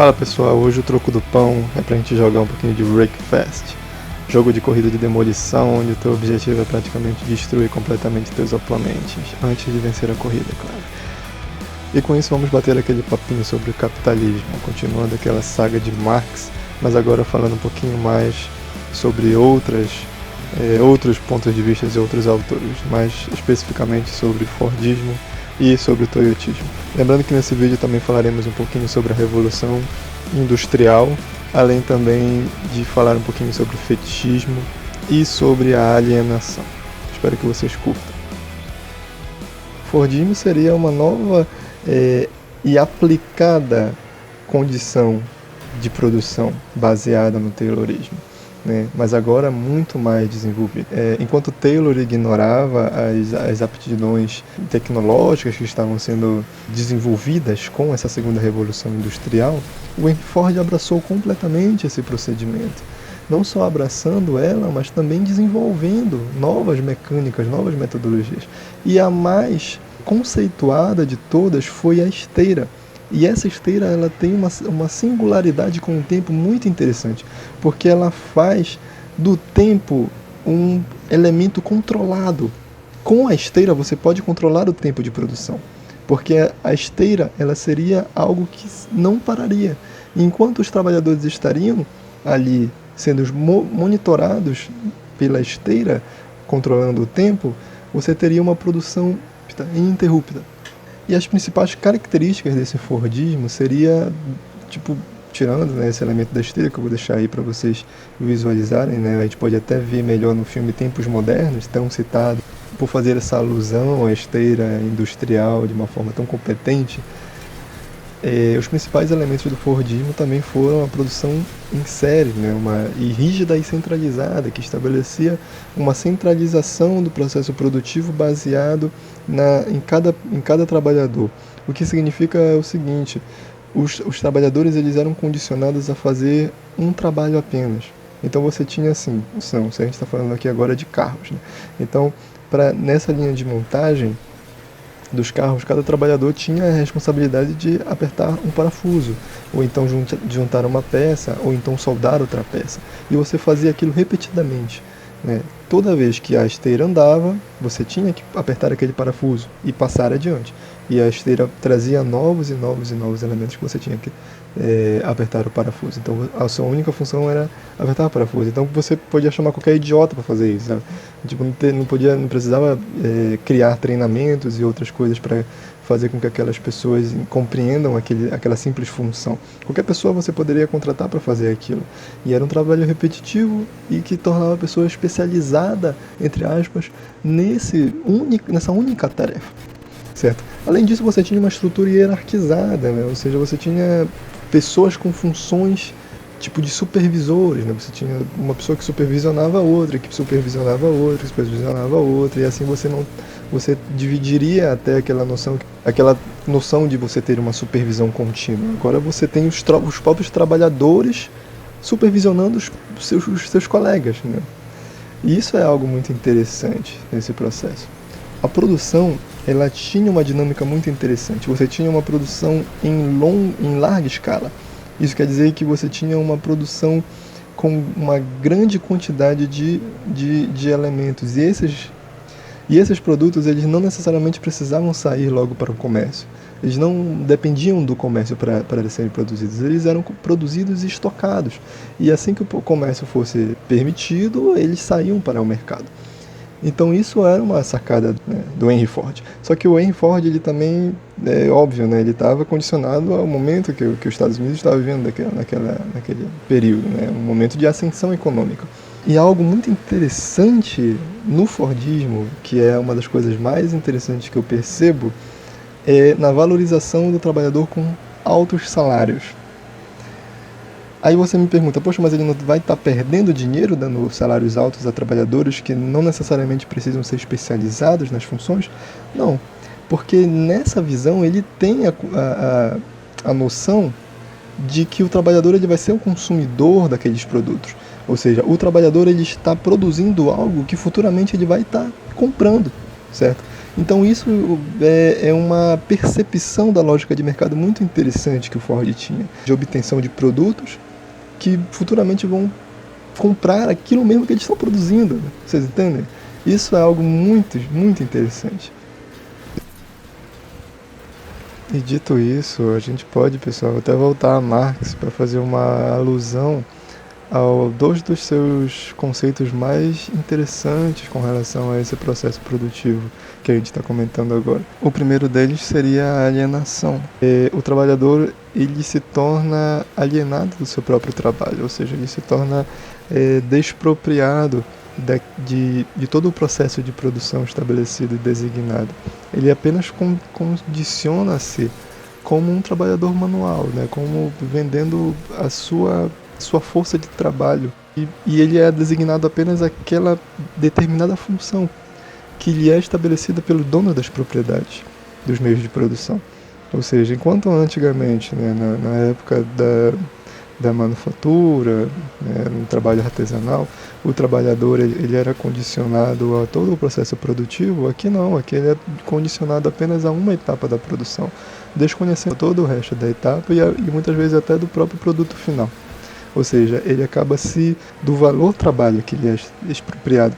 Fala pessoal, hoje o troco do pão é pra gente jogar um pouquinho de Wreckfest, jogo de corrida de demolição, onde o teu objetivo é praticamente destruir completamente teus oponentes, antes de vencer a corrida, claro. E com isso vamos bater aquele papinho sobre o capitalismo, continuando aquela saga de Marx, mas agora falando um pouquinho mais sobre outros pontos de vista de outros autores, mais especificamente sobre Fordismo e sobre o toyotismo. Lembrando que nesse vídeo também falaremos um pouquinho sobre a Revolução Industrial, além também de falar um pouquinho sobre o fetichismo e sobre a alienação. Espero que vocês curtam. Fordismo seria uma nova e aplicada condição de produção baseada no Taylorismo, né? Mas agora muito mais desenvolvido. Enquanto Taylor ignorava as aptidões tecnológicas que estavam sendo desenvolvidas com essa segunda revolução industrial, o Henry Ford abraçou completamente esse procedimento. Não só abraçando ela, mas também desenvolvendo novas mecânicas, novas metodologias. E a mais conceituada de todas foi a esteira. E essa esteira ela tem uma singularidade com o tempo muito interessante, porque ela faz do tempo um elemento controlado. Com a esteira você pode controlar o tempo de produção, porque a esteira ela seria algo que não pararia. Enquanto os trabalhadores estariam ali sendo monitorados pela esteira, controlando o tempo, você teria uma produção ininterrupta. E as principais características desse Fordismo seria, tirando, né, esse elemento da esteira, que eu vou deixar aí para vocês visualizarem, né, a gente pode até ver melhor no filme Tempos Modernos, tão citado por fazer essa alusão à esteira industrial de uma forma tão competente. Os principais elementos do Fordismo também foram a produção em série, né, e rígida e centralizada, que estabelecia uma centralização do processo produtivo baseado em cada trabalhador. O que significa o seguinte: os trabalhadores eles eram condicionados a fazer um trabalho apenas. Então você tinha assim, se a gente está falando aqui agora de carros, né? Então, nessa linha de montagem dos carros, cada trabalhador tinha a responsabilidade de apertar um parafuso, ou então juntar uma peça, ou então soldar outra peça. E você fazia aquilo repetidamente, né? Toda vez que a esteira andava, você tinha que apertar aquele parafuso e passar adiante. E a esteira trazia novos e novos e novos elementos que você tinha que apertar o parafuso. Então a sua única função era apertar o parafuso. Então você podia chamar qualquer idiota para fazer isso, sabe? Não precisava criar treinamentos e outras coisas para fazer com que aquelas pessoas compreendam aquela simples função. Qualquer pessoa você poderia contratar para fazer aquilo. E era um trabalho repetitivo e que tornava a pessoa especializada, entre aspas, nessa única tarefa, certo? Além disso, você tinha uma estrutura hierarquizada, né? Ou seja, você tinha pessoas com funções tipo de supervisores, né? Você tinha uma pessoa que supervisionava a outra, que supervisionava a outra, que supervisionava a outra, e assim você dividiria até aquela noção de você ter uma supervisão contínua. Agora você tem os próprios trabalhadores supervisionando os seus colegas, né? E isso é algo muito interessante nesse processo. A produção ela tinha uma dinâmica muito interessante. Você tinha uma produção em larga escala. Isso quer dizer que você tinha uma produção com uma grande quantidade de elementos. E esses produtos eles não necessariamente precisavam sair logo para o comércio. Eles não dependiam do comércio para serem produzidos. Eles eram produzidos e estocados. E assim que o comércio fosse permitido, eles saíam para o mercado. Então isso era uma sacada, né, do Henry Ford. Só que o Henry Ford ele também, é óbvio, né, ele estava condicionado ao momento que os Estados Unidos estavam vivendo naquele período, né, um momento de ascensão econômica. E algo muito interessante no Fordismo, que é uma das coisas mais interessantes que eu percebo, é na valorização do trabalhador com altos salários. Aí você me pergunta, poxa, mas ele não vai estar perdendo dinheiro dando salários altos a trabalhadores que não necessariamente precisam ser especializados nas funções? Não, porque nessa visão ele tem a noção de que o trabalhador ele vai ser um consumidor daqueles produtos. Ou seja, o trabalhador ele está produzindo algo que futuramente ele vai estar comprando, certo? Então isso é uma percepção da lógica de mercado muito interessante que o Ford tinha, de obtenção de produtos que futuramente vão comprar aquilo mesmo que eles estão produzindo. Vocês entendem? Isso é algo muito, muito interessante. E dito isso, a gente pode, pessoal, até voltar a Marx para fazer uma alusão ao dois dos seus conceitos mais interessantes com relação a esse processo produtivo que a gente está comentando agora. O primeiro deles seria a alienação. O trabalhador ele se torna alienado do seu próprio trabalho, ou seja, ele se torna despropriado de todo o processo de produção estabelecido e designado. Ele apenas condiciona-se como um trabalhador manual, né? Como vendendo a sua força de trabalho. E ele é designado apenas aquela determinada função que lhe é estabelecida pelo dono das propriedades dos meios de produção. Ou seja, enquanto antigamente, né, na época da manufatura, né, no trabalho artesanal, o trabalhador ele era condicionado a todo o processo produtivo. Aqui não, aqui ele é condicionado apenas a uma etapa da produção, desconhecendo todo o resto da etapa e muitas vezes até do próprio produto final. Ou seja, ele acaba do valor trabalho que lhe é expropriado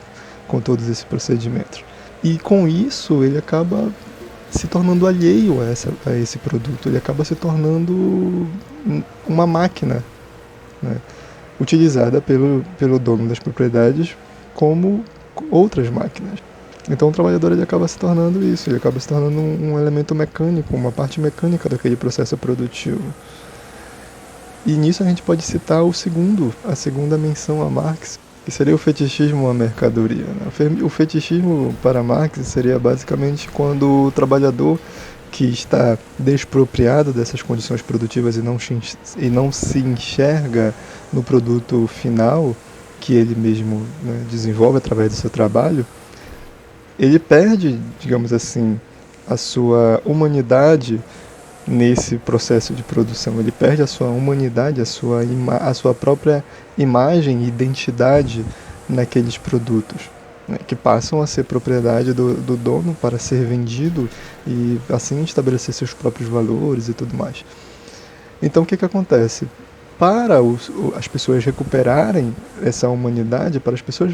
com todos esses procedimentos. E com isso ele acaba se tornando alheio a esse produto, ele acaba se tornando uma máquina, né, utilizada pelo dono das propriedades como outras máquinas. Então o trabalhador ele acaba se tornando isso, ele acaba se tornando um elemento mecânico, uma parte mecânica daquele processo produtivo. E nisso a gente pode citar a segunda menção a Marx, que seria o fetichismo à mercadoria, né? O fetichismo para Marx seria basicamente quando o trabalhador que está despropriado dessas condições produtivas e não se enxerga no produto final que ele mesmo, né, desenvolve através do seu trabalho, ele perde, digamos assim, a sua humanidade nesse processo de produção. Ele perde a sua humanidade, a sua própria imagem e identidade naqueles produtos, né, que passam a ser propriedade do dono para ser vendido e assim estabelecer seus próprios valores e tudo mais. Então o que acontece? Para as pessoas recuperarem essa humanidade, para as pessoas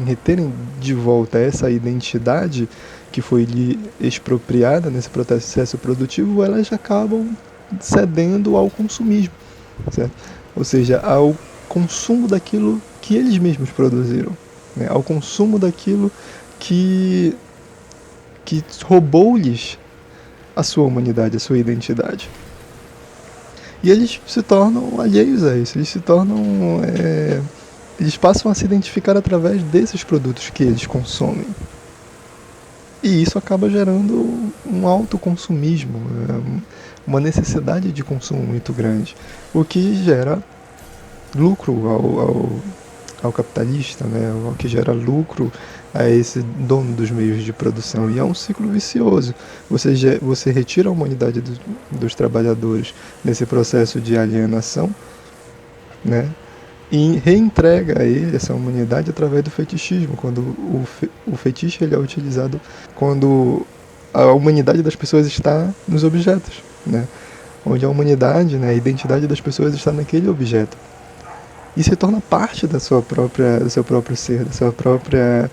reterem de volta essa identidade que foi lhe expropriada nesse processo produtivo, elas acabam cedendo ao consumismo, certo? Ou seja, ao consumo daquilo que eles mesmos produziram, né? Ao consumo daquilo que roubou-lhes a sua humanidade, a sua identidade. E eles se tornam alheios a isso, eles passam a se identificar através desses produtos que eles consomem. E isso acaba gerando um autoconsumismo, uma necessidade de consumo muito grande, o que gera lucro ao capitalista, né? O que gera lucro a esse dono dos meios de produção. E é um ciclo vicioso. Você retira a humanidade dos trabalhadores nesse processo de alienação, né? E reentrega a ele essa humanidade através do fetichismo, quando o fetiche ele é utilizado quando a humanidade das pessoas está nos objetos, né? Onde a humanidade, né, a identidade das pessoas está naquele objeto. E se torna parte do seu próprio ser, da sua própria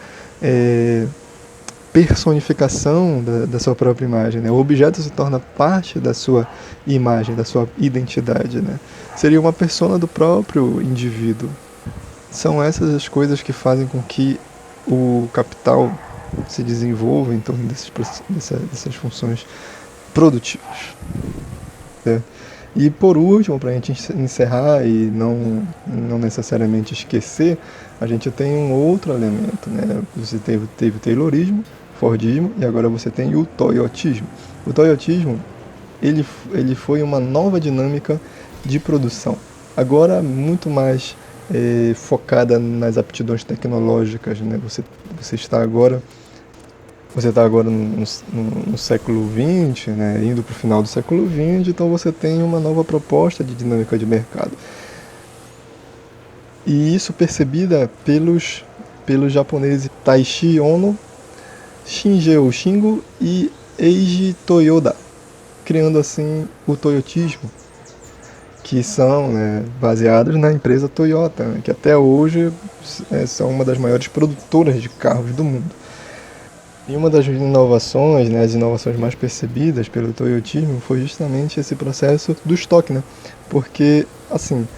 personificação da sua própria imagem, né? O objeto se torna parte da sua imagem, da sua identidade, né? Seria uma persona do próprio indivíduo. São essas as coisas que fazem com que o capital se desenvolva em torno dessas funções produtivas, né? E por último, para a gente encerrar e não necessariamente esquecer, a gente tem um outro elemento, né? Você teve o Taylorismo, Fordismo e agora você tem o Toyotismo. O Toyotismo ele foi uma nova dinâmica de produção, agora muito mais focada nas aptidões tecnológicas, né? Você está agora no século XX, né, indo para o final do século XX, então você tem uma nova proposta de dinâmica de mercado. E isso percebida pelos japoneses Taishi Ono Shingo e Eiji Toyoda, criando assim o toyotismo, que são, né, baseados na empresa Toyota, né, que até hoje são uma das maiores produtoras de carros do mundo. E uma das inovações, né, as inovações mais percebidas pelo toyotismo foi justamente esse processo do estoque, né? Porque, assim,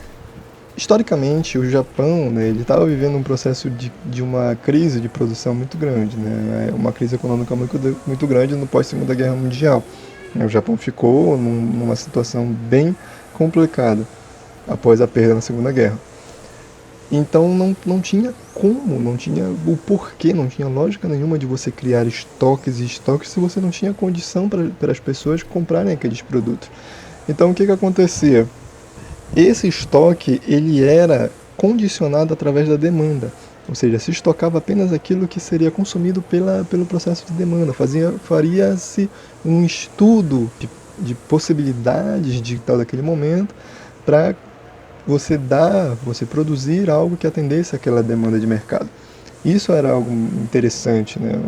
historicamente o Japão, né, ele estava vivendo um processo de uma crise de produção muito grande, né? Uma crise econômica muito grande no pós-Segunda Guerra Mundial. O Japão ficou numa situação bem complicada após a perda na Segunda Guerra. Então não tinha como, não tinha o porquê, não tinha lógica nenhuma de você criar estoques e estoques se você não tinha condição para as pessoas comprarem aqueles produtos. Então o que acontecia? Esse estoque ele era condicionado através da demanda, ou seja, se estocava apenas aquilo que seria consumido pelo processo de demanda. Faria-se um estudo de possibilidades de tal daquele momento para você produzir algo que atendesse àquela demanda de mercado. Isso era algo interessante, né?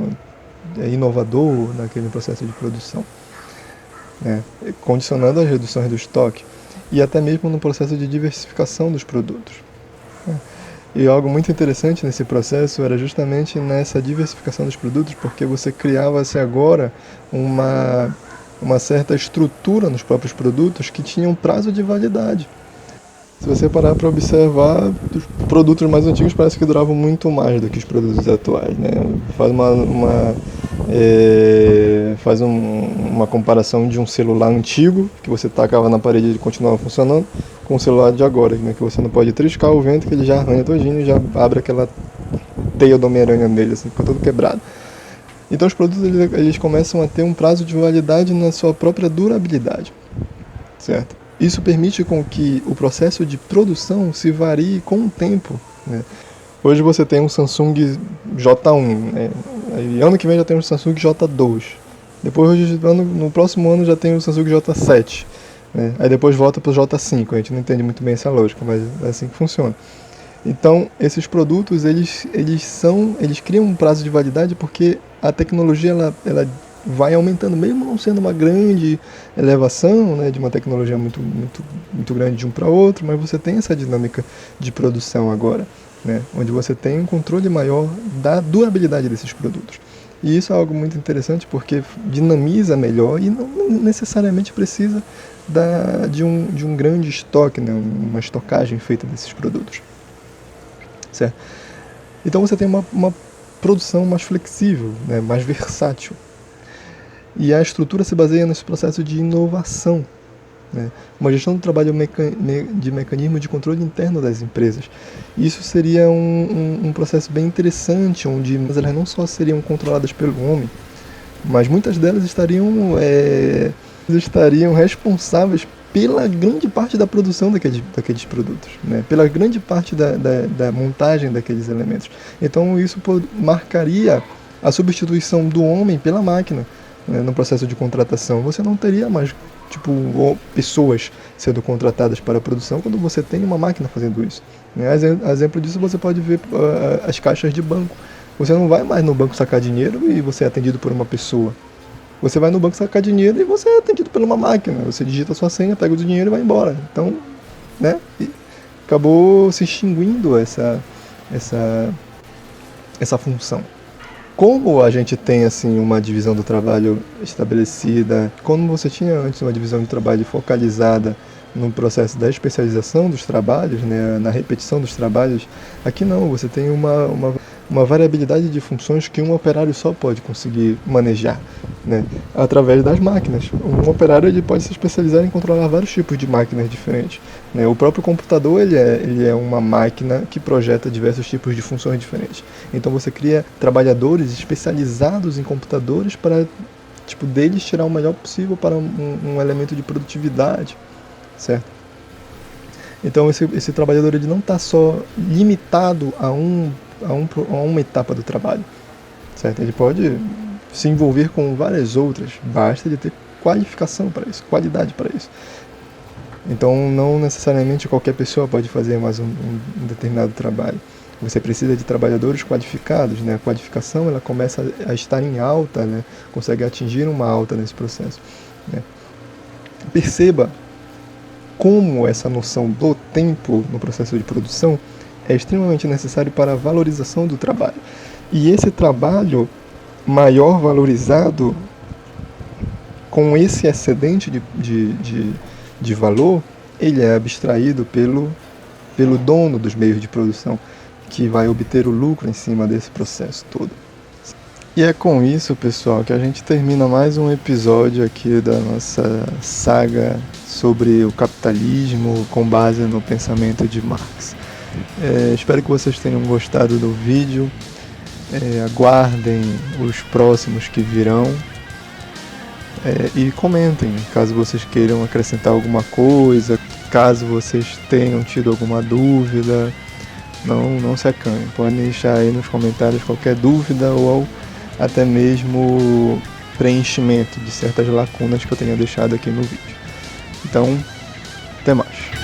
Inovador naquele processo de produção, né? Condicionando as reduções do estoque e até mesmo no processo de diversificação dos produtos. E algo muito interessante nesse processo era justamente nessa diversificação dos produtos, porque você criava-se agora uma certa estrutura nos próprios produtos que tinham prazo de validade. Se você parar para observar, os produtos mais antigos parece que duravam muito mais do que os produtos atuais, né? Faz uma comparação de um celular antigo, que você tacava na parede e ele continuava funcionando, com o celular de agora, né? Que você não pode triscar o vento, que ele já arranha todinho e já abre aquela teia do Homem-Aranha nele, assim, fica todo quebrado. Então os produtos eles começam a ter um prazo de validade na sua própria durabilidade, certo? Isso permite com que o processo de produção se varie com o tempo, né? Hoje você tem um Samsung J1, né? Aí, ano que vem já tem um Samsung J2. Depois, no próximo ano, já tem o Samsung J7. Né? Aí depois volta para o J5. A gente não entende muito bem essa lógica, mas é assim que funciona. Então, esses produtos, eles criam um prazo de validade porque a tecnologia ela vai aumentando, mesmo não sendo uma grande elevação, né, de uma tecnologia muito grande de um para outro, mas você tem essa dinâmica de produção agora, né, onde você tem um controle maior da durabilidade desses produtos. E isso é algo muito interessante porque dinamiza melhor e não necessariamente precisa de um grande estoque, né, uma estocagem feita desses produtos. Certo? Então você tem uma produção mais flexível, né, mais versátil. E a estrutura se baseia nesse processo de inovação, né? Uma gestão do trabalho de mecanismo de controle interno das empresas. Isso seria um processo bem interessante, onde elas não só seriam controladas pelo homem, mas muitas delas estariam responsáveis pela grande parte da produção daqueles produtos, né? Pela grande parte da montagem daqueles elementos. Então isso marcaria a substituição do homem pela máquina, né? No processo de contratação. Você não teria mais pessoas sendo contratadas para a produção quando você tem uma máquina fazendo isso, né? Exemplo disso você pode ver as caixas de banco. Você não vai mais no banco sacar dinheiro e você é atendido por uma pessoa. Você vai no banco sacar dinheiro e você é atendido por uma máquina. Você digita a sua senha, pega o dinheiro e vai embora. Então, né? E acabou se extinguindo essa função. Como a gente tem assim uma divisão do trabalho estabelecida, como você tinha antes uma divisão de trabalho focalizada no processo da especialização dos trabalhos, né, na repetição dos trabalhos, aqui não, você tem uma variabilidade de funções que um operário só pode conseguir manejar, né, através das máquinas. Um operário ele pode se especializar em controlar vários tipos de máquinas diferentes, né. O próprio computador ele é uma máquina que projeta diversos tipos de funções diferentes. Então você cria trabalhadores especializados em computadores para deles tirar o melhor possível para um elemento de produtividade, certo? Então esse trabalhador ele não está só limitado a uma etapa do trabalho, certo? Ele pode se envolver com várias outras, basta ele ter qualificação para isso, qualidade para isso. Então não necessariamente qualquer pessoa pode fazer mais um determinado trabalho. Você precisa de trabalhadores qualificados, né? A qualificação ela começa a estar em alta, né? Consegue atingir uma alta nesse processo, né? Perceba como essa noção do tempo no processo de produção é extremamente necessário para a valorização do trabalho. E esse trabalho maior valorizado, com esse excedente de valor, ele é abstraído pelo dono dos meios de produção, que vai obter o lucro em cima desse processo todo. E é com isso, pessoal, que a gente termina mais um episódio aqui da nossa saga sobre o capitalismo com base no pensamento de Marx. Espero que vocês tenham gostado do vídeo. Aguardem os próximos que virão. E comentem, caso vocês queiram acrescentar alguma coisa, caso vocês tenham tido alguma dúvida. Não se acanhem, podem deixar aí nos comentários qualquer dúvida ou até mesmo preenchimento de certas lacunas que eu tenha deixado aqui no vídeo. Então, até mais.